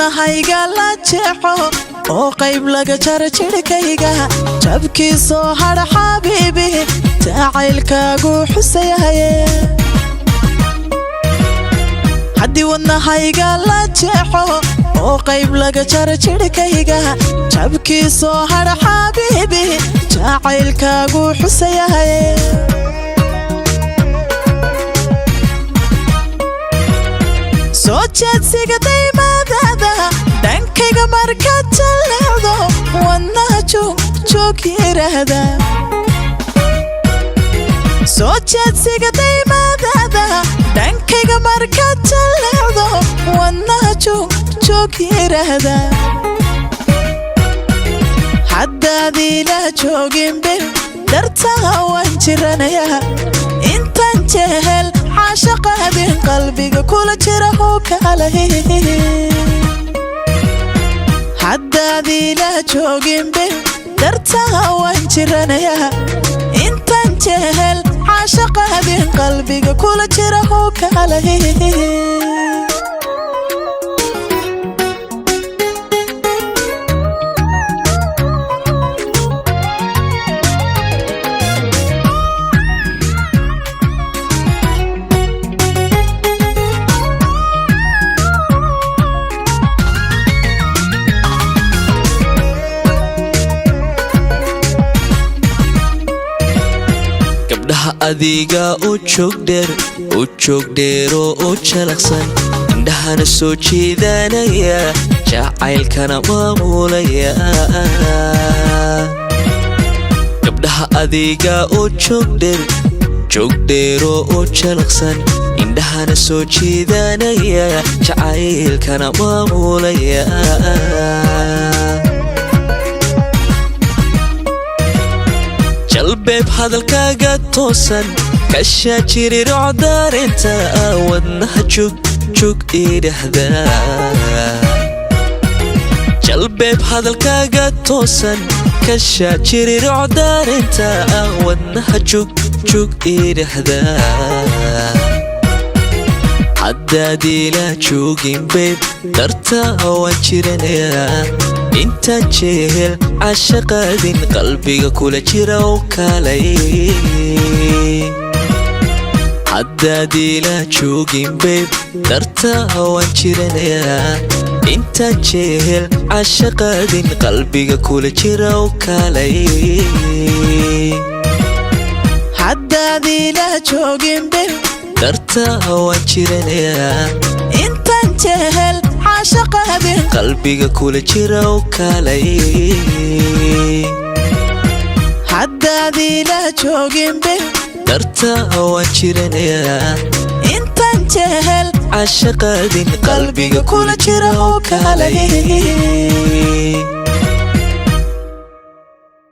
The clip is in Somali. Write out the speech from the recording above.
wadnahayga la jeexo oo qayb laga jaro jirkayga jabkii soo hadha xabiibi jacaylkaagu xusayahay haddii wadnahayga la jeexo oo qayb laga jaro jirkayga jabkii soo hadha xabiibi jacaylkaagu xusayahay soo jeedsiga daymadada dhankayga markaad jaleecdo wadnaha joog yiraahda soo jeedsiga daymadada dhankayga markaad jaleecdo wadnaha joog yiraahda haddaad ila jooginbe dartaa waan jiranayaa intaan jehel caashaqaadin qalbiga kula jira oo kale haddaad ila jooginbe dartaa waan jiranayaa intaan jehel caashaqaadin qalbiga kula jira oo kale adiga oo joog dheer oo jalaqsan indhahana soo jeedanaya jacaylkana maamulaya gabdhaha adiga oo joog dheer oo jalaqsan indhahana soo jeedanaya jacaylkana maamulaya jalbeeb hadalkaaga toosan kashaa jirirooc daarinta wadnaha joog idhahda jalbeeb hadalkaaga toosan kashaa jirirooc daarinta wadnaha joog idhahda haddaad ila joogin beeb dartaa waan jiranayaa intaan jehel caashaqaadin qalbiga kula jira oo kale haddaad ila joogin beeb dartaa waan jiranayaa intaan jehel caashaqaadin qalbiga kula jira oo kale haddaad ila joogin beeb dartaa waan jiranayaa intaan jehel caashaqaadin qalbiga kula jira oo kale haddaad ila joogin beeb dartaa waan jiranayaa intaan jehel caashaqaadin qalbiga kula jira oo kale